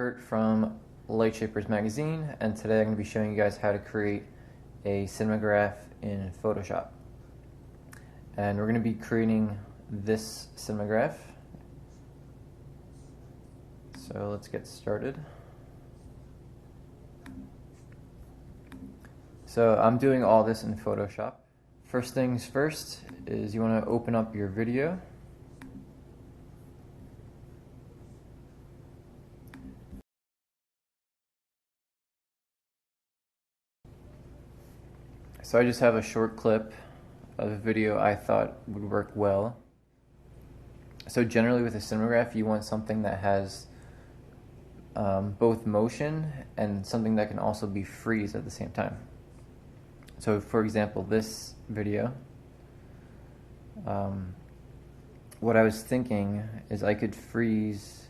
Kurt from Lightshapers magazine, and today I'm going to be showing you guys how to create a cinemagraph in Photoshop. And we're going to be creating this cinemagraph. So let's get started. So I'm doing all this in Photoshop. First things first is you want to open up your video. So I just have a short clip of a video I thought would work well. So generally with a cinemagraph you want something that has both motion and something that can also be freeze at the same time. So for example, this video, what I was thinking is I could freeze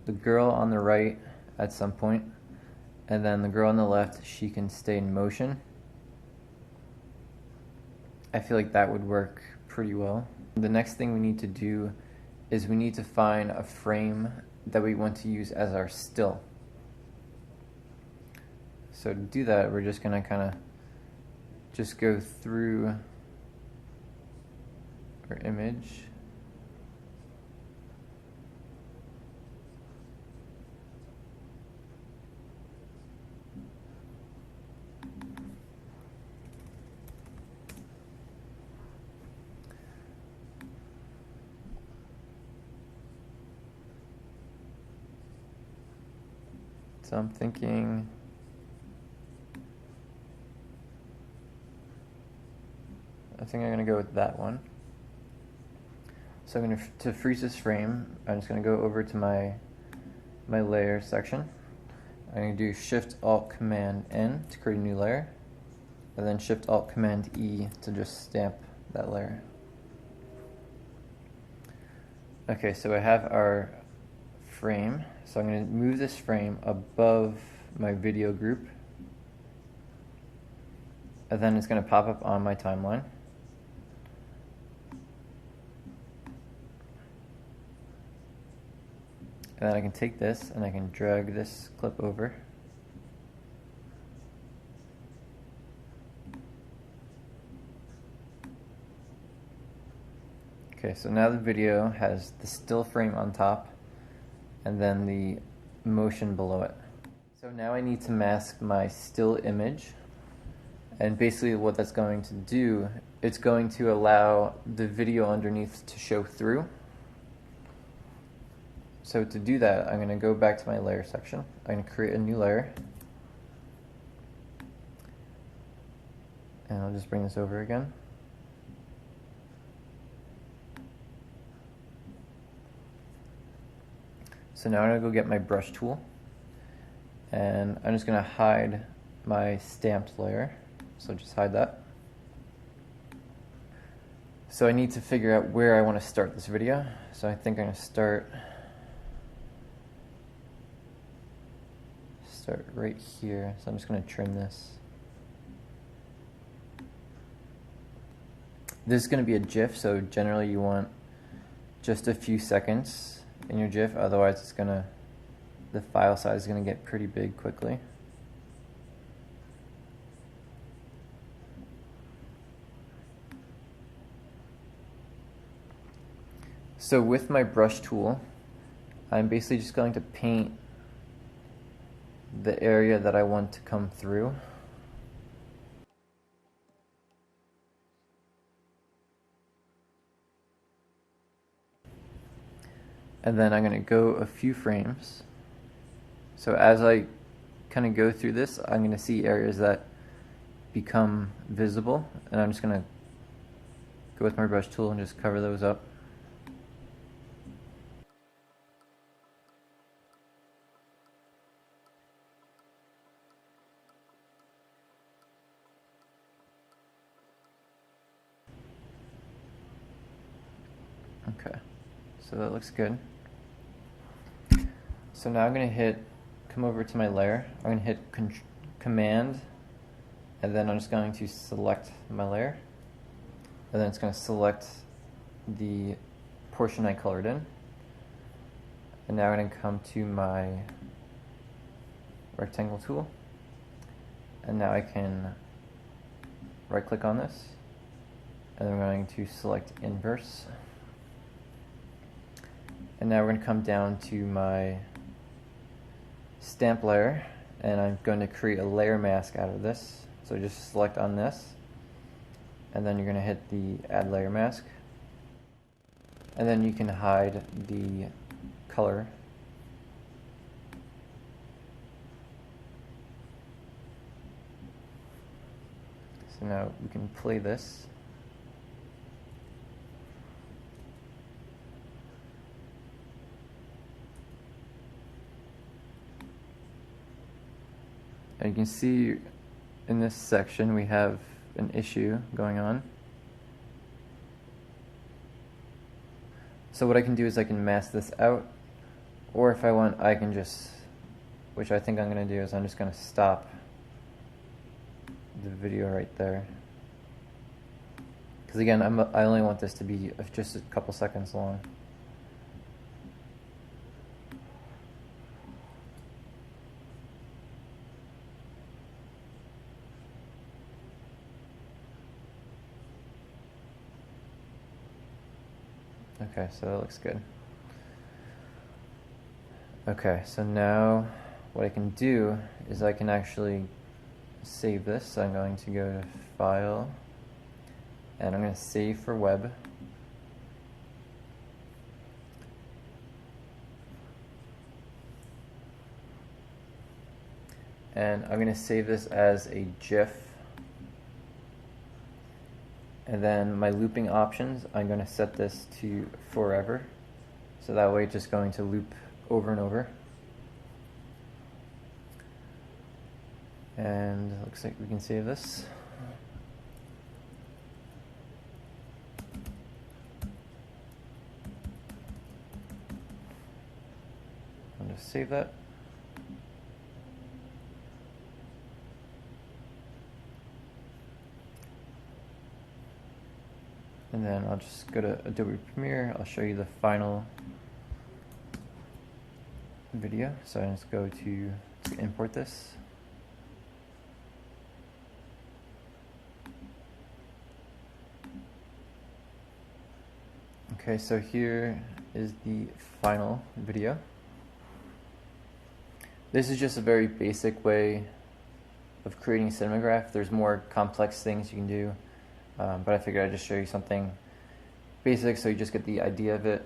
the girl on the right at some point, and then the girl on the left, she can stay in motion. I feel like that would work pretty well. The next thing we need to do is we need to find a frame that we want to use as our still. So to do that, we're just gonna kind of just go through our image. So I'm thinking I think I'm going to go with that one. So I'm going to freeze this frame, I'm just going to go over to my layer section. I'm going to do Shift-Alt-Command-N to create a new layer, and then Shift-Alt-Command-E to just stamp that layer. Okay, so I have our frame, so I'm going to move this frame above my video group, and then it's going to pop up on my timeline. And then I can take this and I can drag this clip over. Okay, so now the video has the still frame on top and then the motion below it. So now I need to mask my still image, and basically what that's going to do, it's going to allow the video underneath to show through. So to do that, I'm going to go back to my layer section. I'm going to create a new layer. And I'll just bring this over again. So now I'm going to go get my brush tool. And I'm just going to hide my stamped layer. So just hide that. So I need to figure out where I want to start this video. So I think I'm going to start right here. So I'm just going to trim this. This is going to be a GIF, so generally you want just a few seconds in your GIF, otherwise it's going to, the file size is going to get pretty big quickly. So with my brush tool, I'm basically just going to paint the area that I want to come through. And then I'm going to go a few frames. So as I kind of go through this, I'm going to see areas that become visible, and I'm just going to go with my brush tool and just cover those up. Okay, so that looks good. So now I'm going to come over to my layer. I'm going to hit Command, and then I'm just going to select my layer. And then it's going to select the portion I colored in. And now I'm going to come to my rectangle tool, and now I can right click on this, and then I'm going to select inverse. And now we're going to come down to my stamp layer, and I'm going to create a layer mask out of this. So just select on this, and then you're going to hit the add layer mask, and then you can hide the color. So now we can play this. And you can see in this section we have an issue going on. So what I can do is I can mask this out, or if I want, I can just, which I think I'm going to do is I'm just going to stop the video right there. Because again, I only want this to be just a couple seconds long. Okay, so that looks good. Okay, so now what I can do is I can actually save this. So I'm going to go to File, and I'm going to save for web. And I'm going to save this as a GIF. And then my looping options, I'm going to set this to forever. So that way it's just going to loop over and over. And it looks like we can save this. I'll just save that. And then I'll just go to Adobe Premiere. I'll show you the final video. So I just go to import this. Okay, so here is the final video. This is just a very basic way of creating a cinemagraph. There's more complex things you can do, but I figured I'd just show you something basic so you just get the idea of it.